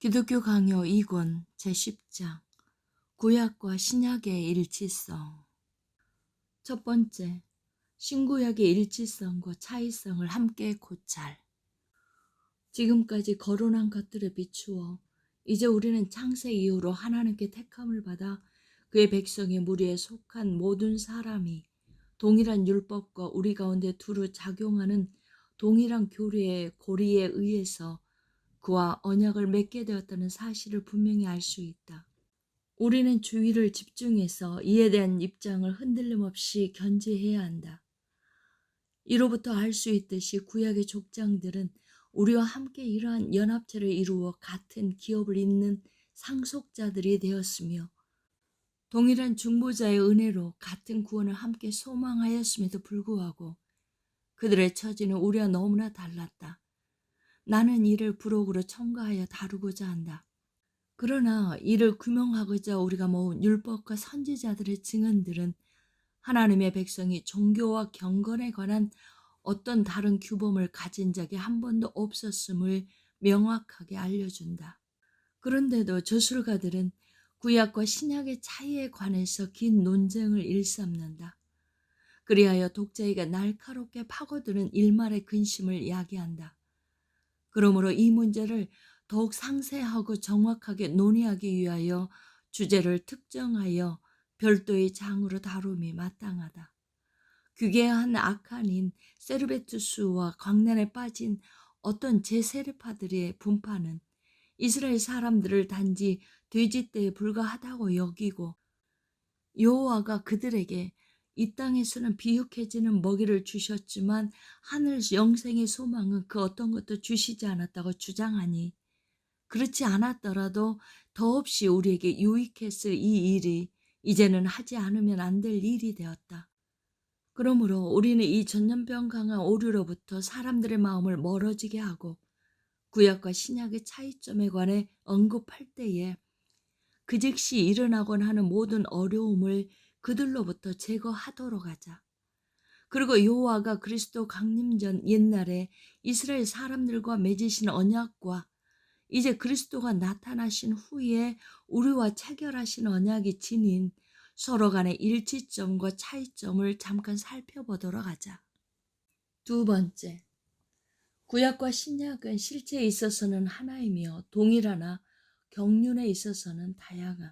기독교 강요 2권 제10장 구약과 신약의 일치성. 첫 번째, 신구약의 일치성과 차이성을 함께 고찰. 지금까지 거론한 것들에 비추어 이제 우리는 창세 이후로 하나님께 택함을 받아 그의 백성의 무리에 속한 모든 사람이 동일한 율법과 우리 가운데 두루 작용하는 동일한 교리의 고리에 의해서 그와 언약을 맺게 되었다는 사실을 분명히 알 수 있다. 우리는 주의를 집중해서 이에 대한 입장을 흔들림 없이 견지해야 한다. 이로부터 알 수 있듯이 구약의 족장들은 우리와 함께 이러한 연합체를 이루어 같은 기업을 잇는 상속자들이 되었으며 동일한 중보자의 은혜로 같은 구원을 함께 소망하였음에도 불구하고 그들의 처지는 우리와 너무나 달랐다. 나는 이를 부록으로 첨가하여 다루고자 한다. 그러나 이를 규명하고자 우리가 모은 율법과 선지자들의 증언들은 하나님의 백성이 종교와 경건에 관한 어떤 다른 규범을 가진 적이 한 번도 없었음을 명확하게 알려준다. 그런데도 저술가들은 구약과 신약의 차이에 관해서 긴 논쟁을 일삼는다. 그리하여 독자에게 날카롭게 파고드는 일말의 근심을 야기한다. 그러므로 이 문제를 더욱 상세하고 정확하게 논의하기 위하여 주제를 특정하여 별도의 장으로 다룸이 마땅하다. 귀괴한 악한인 세르베투스와 광란에 빠진 어떤 제세르파들의 분파는 이스라엘 사람들을 단지 돼지떼에 불과하다고 여기고 여호와가 그들에게 이 땅에서는 비육해지는 먹이를 주셨지만 하늘 영생의 소망은 그 어떤 것도 주시지 않았다고 주장하니 그렇지 않았더라도 더없이 우리에게 유익했을 이 일이 이제는 하지 않으면 안 될 일이 되었다. 그러므로 우리는 이 전염병 강한 오류로부터 사람들의 마음을 멀어지게 하고 구약과 신약의 차이점에 관해 언급할 때에 그 즉시 일어나곤 하는 모든 어려움을 그들로부터 제거하도록 하자. 그리고 여호와가 그리스도 강림 전 옛날에 이스라엘 사람들과 맺으신 언약과 이제 그리스도가 나타나신 후에 우리와 체결하신 언약이 지닌 서로 간의 일치점과 차이점을 잠깐 살펴보도록 하자. 두 번째, 구약과 신약은 실체에 있어서는 하나이며 동일하나 경륜에 있어서는 다양함.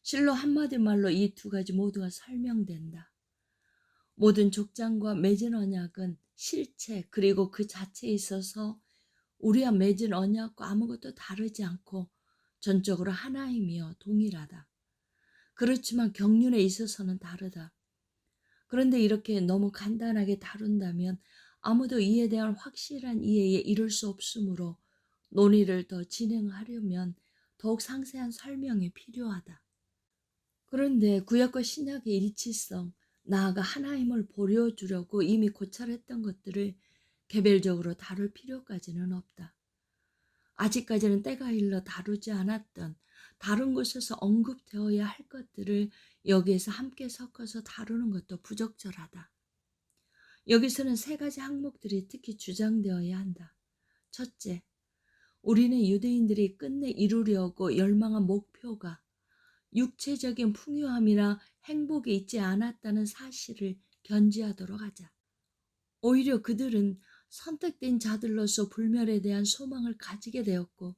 실로 한마디 말로 이 두 가지 모두가 설명된다. 모든 족장과 맺은 언약은 실체 그리고 그 자체에 있어서 우리와 맺은 언약과 아무것도 다르지 않고 전적으로 하나이며 동일하다. 그렇지만 경륜에 있어서는 다르다. 그런데 이렇게 너무 간단하게 다룬다면 아무도 이에 대한 확실한 이해에 이를 수 없으므로 논의를 더 진행하려면 더욱 상세한 설명이 필요하다. 그런데 구약과 신약의 일치성, 나아가 하나임을 보여주려고 이미 고찰했던 것들을 개별적으로 다룰 필요까지는 없다. 아직까지는 때가 일러 다루지 않았던 다른 곳에서 언급되어야 할 것들을 여기에서 함께 섞어서 다루는 것도 부적절하다. 여기서는 세 가지 항목들이 특히 주장되어야 한다. 첫째, 우리는 유대인들이 끝내 이루려고 열망한 목표가 육체적인 풍요함이나 행복에 있지 않았다는 사실을 견지하도록 하자. 오히려 그들은 선택된 자들로서 불멸에 대한 소망을 가지게 되었고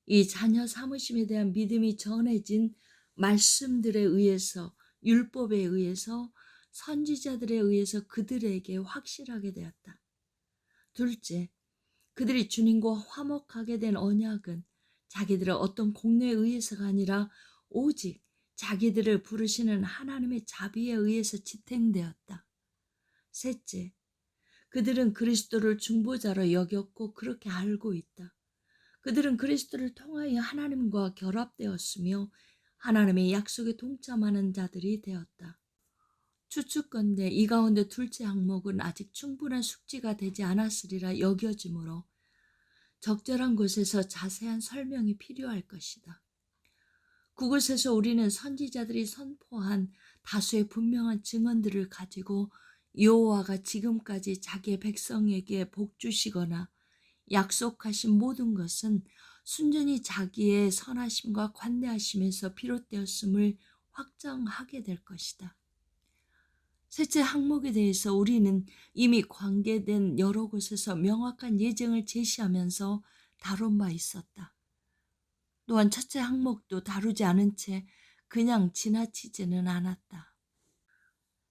이 자녀 삼으심에 대한 믿음이 전해진 말씀들에 의해서 율법에 의해서 선지자들에 의해서 그들에게 확실하게 되었다. 둘째, 그들이 주님과 화목하게 된 언약은 자기들의 어떤 공로에 의해서가 아니라 오직 자기들을 부르시는 하나님의 자비에 의해서 지탱되었다. 셋째, 그들은 그리스도를 중보자로 여겼고 그렇게 알고 있다. 그들은 그리스도를 통하여 하나님과 결합되었으며 하나님의 약속에 동참하는 자들이 되었다. 추측건대 이 가운데 둘째 항목은 아직 충분한 숙지가 되지 않았으리라 여겨지므로 적절한 곳에서 자세한 설명이 필요할 것이다. 그곳에서 우리는 선지자들이 선포한 다수의 분명한 증언들을 가지고 여호와가 지금까지 자기의 백성에게 복 주시거나 약속하신 모든 것은 순전히 자기의 선하심과 관대하심에서 비롯되었음을 확정하게 될 것이다. 셋째 항목에 대해서 우리는 이미 관계된 여러 곳에서 명확한 예정을 제시하면서 다룬 바 있었다. 또한 첫째 항목도 다루지 않은 채 그냥 지나치지는 않았다.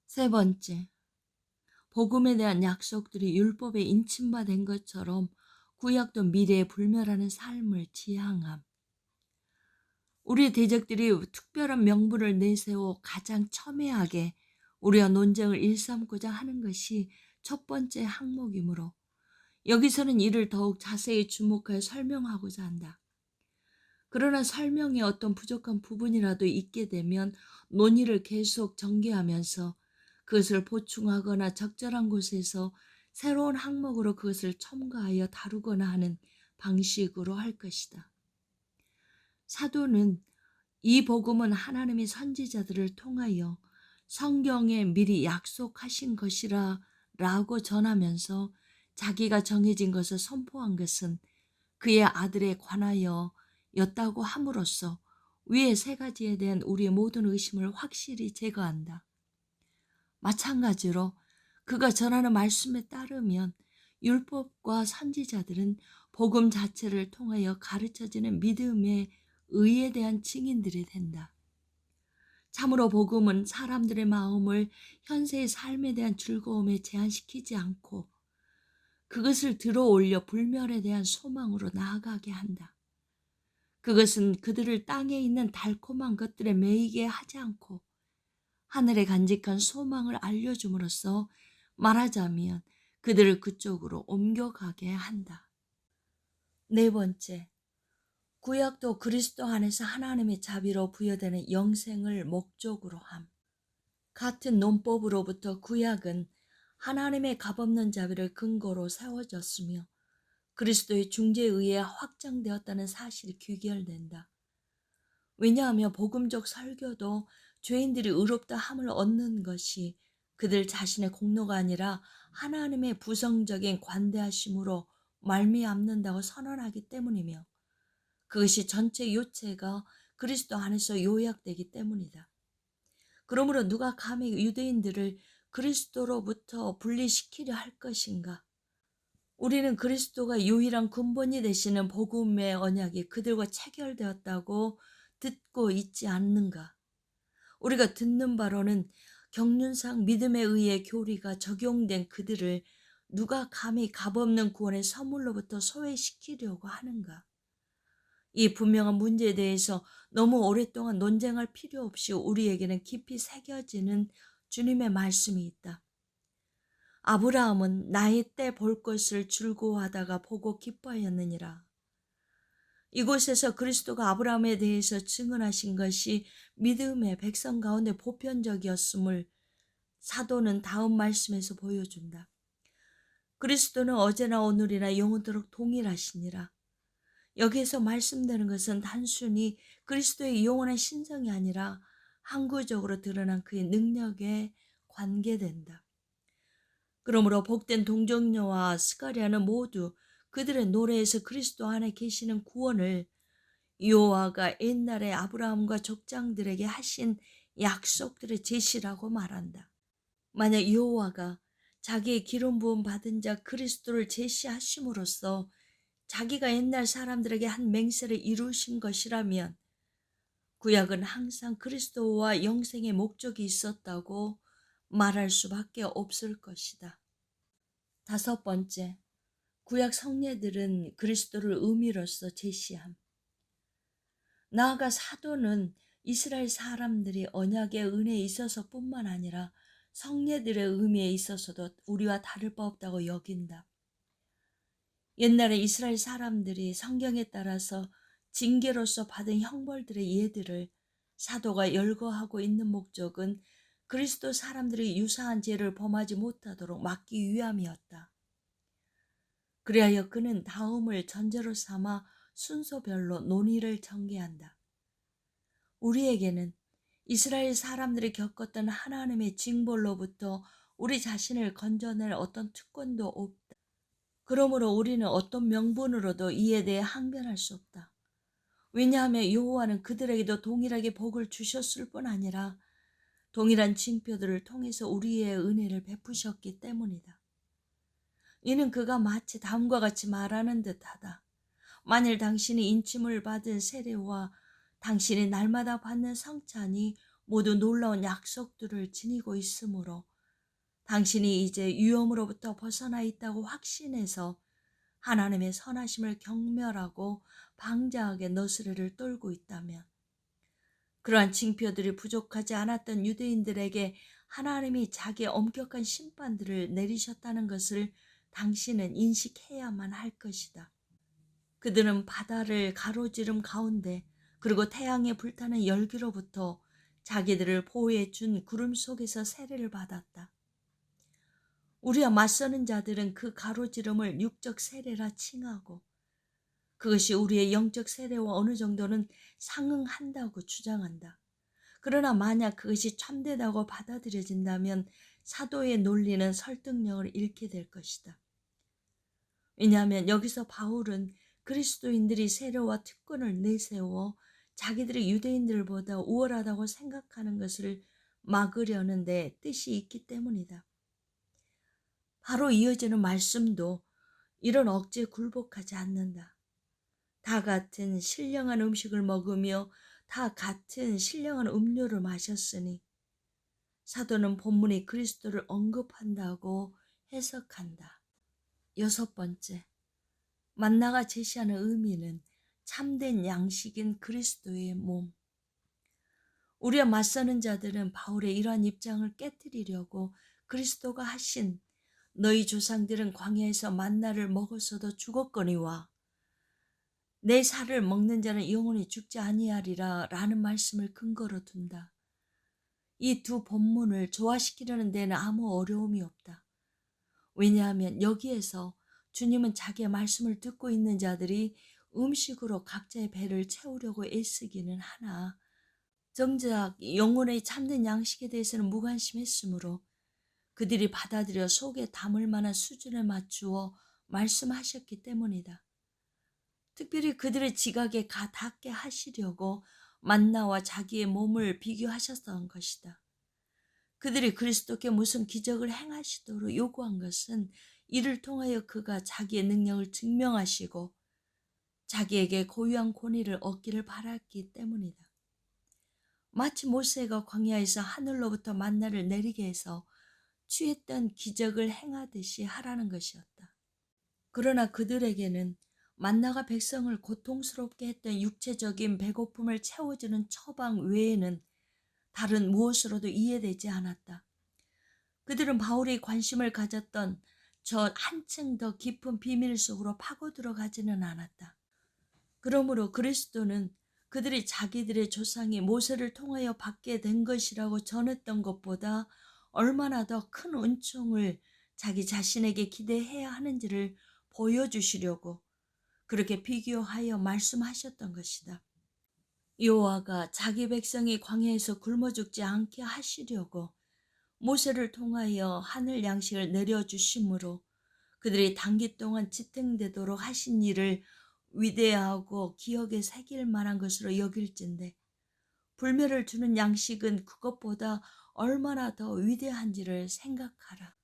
세 번째, 복음에 대한 약속들이 율법에 인침받은 것처럼 구약도 미래에 불멸하는 삶을 지향함. 우리 대적들이 특별한 명분을 내세워 가장 첨예하게 우리와 논쟁을 일삼고자 하는 것이 첫 번째 항목이므로 여기서는 이를 더욱 자세히 주목하여 설명하고자 한다. 그러나 설명에 어떤 부족한 부분이라도 있게 되면 논의를 계속 전개하면서 그것을 보충하거나 적절한 곳에서 새로운 항목으로 그것을 첨가하여 다루거나 하는 방식으로 할 것이다. 사도는 이 복음은 하나님의 선지자들을 통하여 성경에 미리 약속하신 것이라 라고 전하면서 자기가 정해진 것을 선포한 것은 그의 아들에 관하여 였다고 함으로써 위의 세 가지에 대한 우리의 모든 의심을 확실히 제거한다. 마찬가지로 그가 전하는 말씀에 따르면 율법과 선지자들은 복음 자체를 통하여 가르쳐지는 믿음의 의에 대한 증인들이 된다. 참으로 복음은 사람들의 마음을 현세의 삶에 대한 즐거움에 제한시키지 않고 그것을 들어올려 불멸에 대한 소망으로 나아가게 한다. 그것은 그들을 땅에 있는 달콤한 것들에 매이게 하지 않고 하늘의 간직한 소망을 알려줌으로써 말하자면 그들을 그쪽으로 옮겨가게 한다. 네 번째, 구약도 그리스도 안에서 하나님의 자비로 부여되는 영생을 목적으로 함. 같은 논법으로부터 구약은 하나님의 값없는 자비를 근거로 세워졌으며 그리스도의 중재에 의해 확장되었다는 사실이 귀결된다. 왜냐하면 복음적 설교도 죄인들이 의롭다 함을 얻는 것이 그들 자신의 공로가 아니라 하나님의 부성적인 관대하심으로 말미암는다고 선언하기 때문이며 그것이 전체 요체가 그리스도 안에서 요약되기 때문이다. 그러므로 누가 감히 유대인들을 그리스도로부터 분리시키려 할 것인가? 우리는 그리스도가 유일한 근본이 되시는 복음의 언약이 그들과 체결되었다고 듣고 있지 않는가? 우리가 듣는 바로는 경륜상 믿음에 의해 교리가 적용된 그들을 누가 감히 값없는 구원의 선물로부터 소외시키려고 하는가? 이 분명한 문제에 대해서 너무 오랫동안 논쟁할 필요 없이 우리에게는 깊이 새겨지는 주님의 말씀이 있다. 아브라함은 나의 때 볼 것을 즐거워하다가 보고 기뻐하였느니라. 이곳에서 그리스도가 아브라함에 대해서 증언하신 것이 믿음의 백성 가운데 보편적이었음을 사도는 다음 말씀에서 보여준다. 그리스도는 어제나 오늘이나 영원토록 동일하시니라. 여기에서 말씀되는 것은 단순히 그리스도의 영원한 신성이 아니라 항구적으로 드러난 그의 능력에 관계된다. 그러므로 복된 동정녀와 스가랴는 모두 그들의 노래에서 그리스도 안에 계시는 구원을 여호와가 옛날에 아브라함과 족장들에게 하신 약속들의 제시라고 말한다. 만약 여호와가 자기의 기름 부음 받은 자 그리스도를 제시하심으로써 자기가 옛날 사람들에게 한 맹세를 이루신 것이라면 구약은 항상 그리스도와 영생의 목적이 있었다고 말할 수밖에 없을 것이다. 다섯 번째, 구약 성례들은 그리스도를 의미로서 제시함. 나아가 사도는 이스라엘 사람들이 언약의 은혜에 있어서뿐만 아니라 성례들의 의미에 있어서도 우리와 다를 바 없다고 여긴다. 옛날에 이스라엘 사람들이 성경에 따라서 징계로서 받은 형벌들의 예들을 사도가 열거하고 있는 목적은 그리스도 사람들이 유사한 죄를 범하지 못하도록 막기 위함이었다. 그리하여 그는 다음을 전제로 삼아 순서별로 논의를 전개한다. 우리에게는 이스라엘 사람들이 겪었던 하나님의 징벌로부터 우리 자신을 건져낼 어떤 특권도 없다. 그러므로 우리는 어떤 명분으로도 이에 대해 항변할 수 없다. 왜냐하면 여호와는 그들에게도 동일하게 복을 주셨을 뿐 아니라 동일한 징표들을 통해서 우리의 은혜를 베푸셨기 때문이다. 이는 그가 마치 다음과 같이 말하는 듯하다. 만일 당신이 인침을 받은 세례와 당신이 날마다 받는 성찬이 모두 놀라운 약속들을 지니고 있으므로 당신이 이제 위험으로부터 벗어나 있다고 확신해서 하나님의 선하심을 경멸하고 방자하게 너스레를 떨고 있다면, 그러한 징표들이 부족하지 않았던 유대인들에게 하나님이 자기의 엄격한 심판들을 내리셨다는 것을 당신은 인식해야만 할 것이다. 그들은 바다를 가로지름 가운데 그리고 태양에 불타는 열기로부터 자기들을 보호해 준 구름 속에서 세례를 받았다. 우리와 맞서는 자들은 그 가로지름을 육적 세례라 칭하고 그것이 우리의 영적 세례와 어느 정도는 상응한다고 주장한다. 그러나 만약 그것이 참되다고 받아들여진다면 사도의 논리는 설득력을 잃게 될 것이다. 왜냐하면 여기서 바울은 그리스도인들이 세례와 특권을 내세워 자기들이 유대인들보다 우월하다고 생각하는 것을 막으려는 데 뜻이 있기 때문이다. 바로 이어지는 말씀도 이런 억지에 굴복하지 않는다. 다 같은 신령한 음식을 먹으며 다 같은 신령한 음료를 마셨으니 사도는 본문이 그리스도를 언급한다고 해석한다. 6번째, 만나가 제시하는 의미는 참된 양식인 그리스도의 몸. 우리와 맞서는 자들은 바울의 이러한 입장을 깨뜨리려고 그리스도가 하신 너희 조상들은 광야에서 만나를 먹었어도 죽었거니와 내 살을 먹는 자는 영원히 죽지 아니하리라 라는 말씀을 근거로 둔다. 이 두 본문을 조화시키려는 데는 아무 어려움이 없다. 왜냐하면 여기에서 주님은 자기의 말씀을 듣고 있는 자들이 음식으로 각자의 배를 채우려고 애쓰기는 하나 정작 영혼의 참된 양식에 대해서는 무관심했으므로 그들이 받아들여 속에 담을 만한 수준에 맞추어 말씀하셨기 때문이다. 특별히 그들의 지각에 닿게 하시려고 만나와 자기의 몸을 비교하셨던 것이다. 그들이 그리스도께 무슨 기적을 행하시도록 요구한 것은 이를 통하여 그가 자기의 능력을 증명하시고 자기에게 고유한 권위를 얻기를 바랐기 때문이다. 마치 모세가 광야에서 하늘로부터 만나를 내리게 해서 취했던 기적을 행하듯이 하라는 것이었다. 그러나 그들에게는 만나가 백성을 고통스럽게 했던 육체적인 배고픔을 채워주는 처방 외에는 다른 무엇으로도 이해되지 않았다. 그들은 바울이 관심을 가졌던 저 한층 더 깊은 비밀 속으로 파고 들어가지는 않았다. 그러므로 그리스도는 그들이 자기들의 조상이 모세를 통하여 받게 된 것이라고 전했던 것보다 얼마나 더 큰 은총을 자기 자신에게 기대해야 하는지를 보여주시려고 그렇게 비교하여 말씀하셨던 것이다. 여호와가 자기 백성이 광야에서 굶어 죽지 않게 하시려고 모세를 통하여 하늘 양식을 내려주심으로 그들이 단기 동안 지탱되도록 하신 일을 위대하고 기억에 새길 만한 것으로 여길진데 불멸을 주는 양식은 그것보다 얼마나 더 위대한지를 생각하라.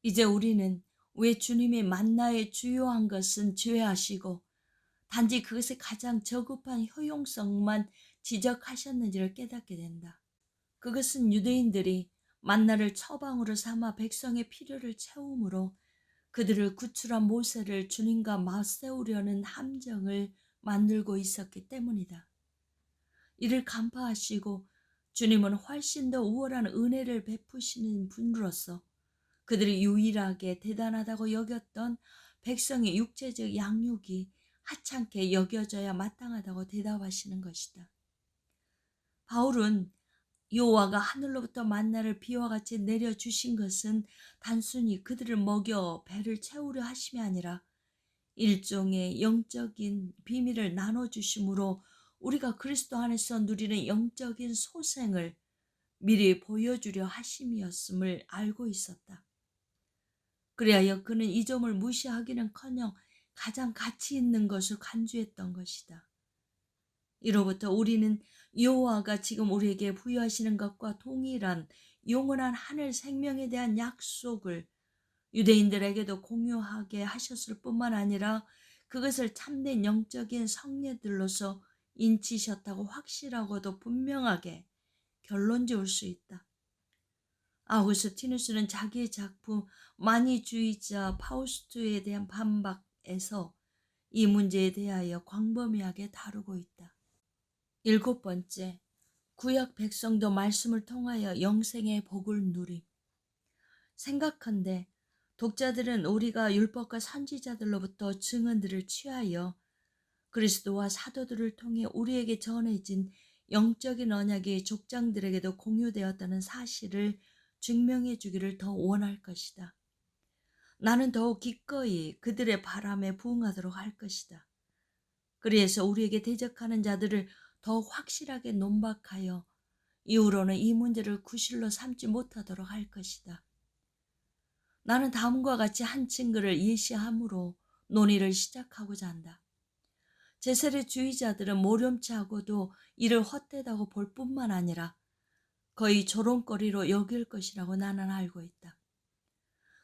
이제 우리는 왜 주님이 만나의 주요한 것은 제외하시고 단지 그것의 가장 저급한 효용성만 지적하셨는지를 깨닫게 된다. 그것은 유대인들이 만나를 처방으로 삼아 백성의 필요를 채우므로 그들을 구출한 모세를 주님과 맞세우려는 함정을 만들고 있었기 때문이다. 이를 간파하시고 주님은 훨씬 더 우월한 은혜를 베푸시는 분으로서 그들이 유일하게 대단하다고 여겼던 백성의 육체적 양육이 하찮게 여겨져야 마땅하다고 대답하시는 것이다. 바울은 여호와가 하늘로부터 만나를 비와 같이 내려주신 것은 단순히 그들을 먹여 배를 채우려 하심이 아니라 일종의 영적인 비밀을 나눠주심으로 우리가 그리스도 안에서 누리는 영적인 소생을 미리 보여주려 하심이었음을 알고 있었다. 그리하여 그는 이 점을 무시하기는커녕 가장 가치 있는 것을 간주했던 것이다. 이로부터 우리는 여호와가 지금 우리에게 부여하시는 것과 동일한 영원한 하늘 생명에 대한 약속을 유대인들에게도 공유하게 하셨을 뿐만 아니라 그것을 참된 영적인 성례들로서 인치셨다고 확실하고도 분명하게 결론 지을 수 있다. 아우구스티누스는 자기의 작품 만이주의자 파우스트에 대한 반박에서 이 문제에 대하여 광범위하게 다루고 있다. 7번째, 구약 백성도 말씀을 통하여 영생의 복을 누림. 생각한데 독자들은 우리가 율법과 선지자들로부터 증언들을 취하여 그리스도와 사도들을 통해 우리에게 전해진 영적인 언약이 족장들에게도 공유되었다는 사실을 증명해 주기를 더 원할 것이다. 나는 더욱 기꺼이 그들의 바람에 부응하도록 할 것이다. 그리해서 우리에게 대적하는 자들을 더욱 확실하게 논박하여 이후로는 이 문제를 구실로 삼지 못하도록 할 것이다. 나는 다음과 같이 한 증거를 예시함으로 논의를 시작하고자 한다. 제세례주의자들은 모렴치 하고도 이를 헛되다고 볼 뿐만 아니라 거의 조롱거리로 여길 것이라고 나는 알고 있다.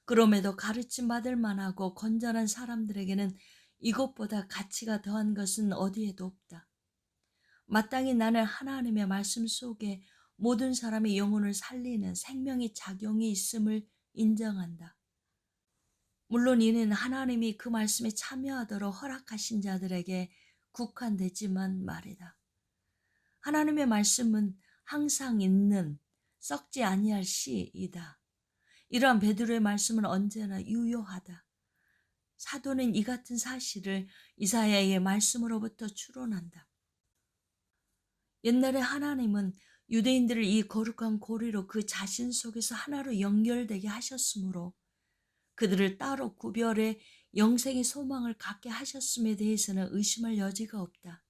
그럼에도 가르침 받을 만하고 건전한 사람들에게는 이것보다 가치가 더한 것은 어디에도 없다. 마땅히 나는 하나님의 말씀 속에 모든 사람의 영혼을 살리는 생명의 작용이 있음을 인정한다. 물론 이는 하나님이 그 말씀에 참여하도록 허락하신 자들에게 국한되지만 말이다. 하나님의 말씀은 항상 있는 썩지 아니할 씨이다. 이러한 베드로의 말씀은 언제나 유효하다. 사도는 이 같은 사실을 이사야의 말씀으로부터 추론한다. 옛날에 하나님은 유대인들을 이 거룩한 고리로 그 자신 속에서 하나로 연결되게 하셨으므로 그들을 따로 구별해 영생의 소망을 갖게 하셨음에 대해서는 의심할 여지가 없다.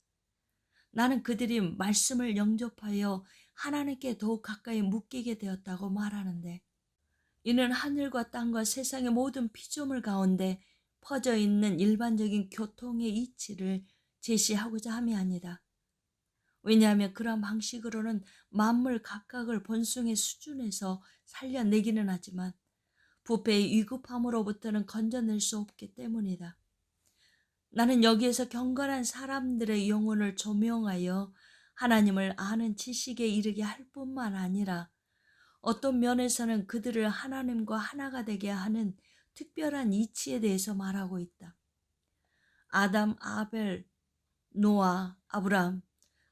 나는 그들이 말씀을 영접하여 하나님께 더욱 가까이 묶이게 되었다고 말하는데 이는 하늘과 땅과 세상의 모든 피조물 가운데 퍼져 있는 일반적인 교통의 이치를 제시하고자 함이 아니다. 왜냐하면 그러한 방식으로는 만물 각각을 본성의 수준에서 살려내기는 하지만 부패의 위급함으로부터는 건져낼 수 없기 때문이다. 나는 여기에서 경건한 사람들의 영혼을 조명하여 하나님을 아는 지식에 이르게 할 뿐만 아니라 어떤 면에서는 그들을 하나님과 하나가 되게 하는 특별한 이치에 대해서 말하고 있다. 아담, 아벨, 노아, 아브람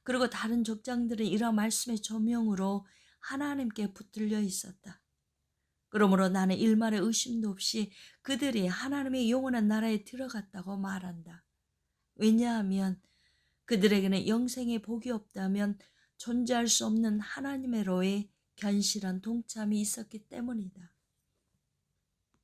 그리고 다른 족장들은 이러한 말씀의 조명으로 하나님께 붙들려 있었다. 그러므로 나는 일말의 의심도 없이 그들이 하나님의 영원한 나라에 들어갔다고 말한다. 왜냐하면 그들에게는 영생의 복이 없다면 존재할 수 없는 하나님의로의 견실한 동참이 있었기 때문이다.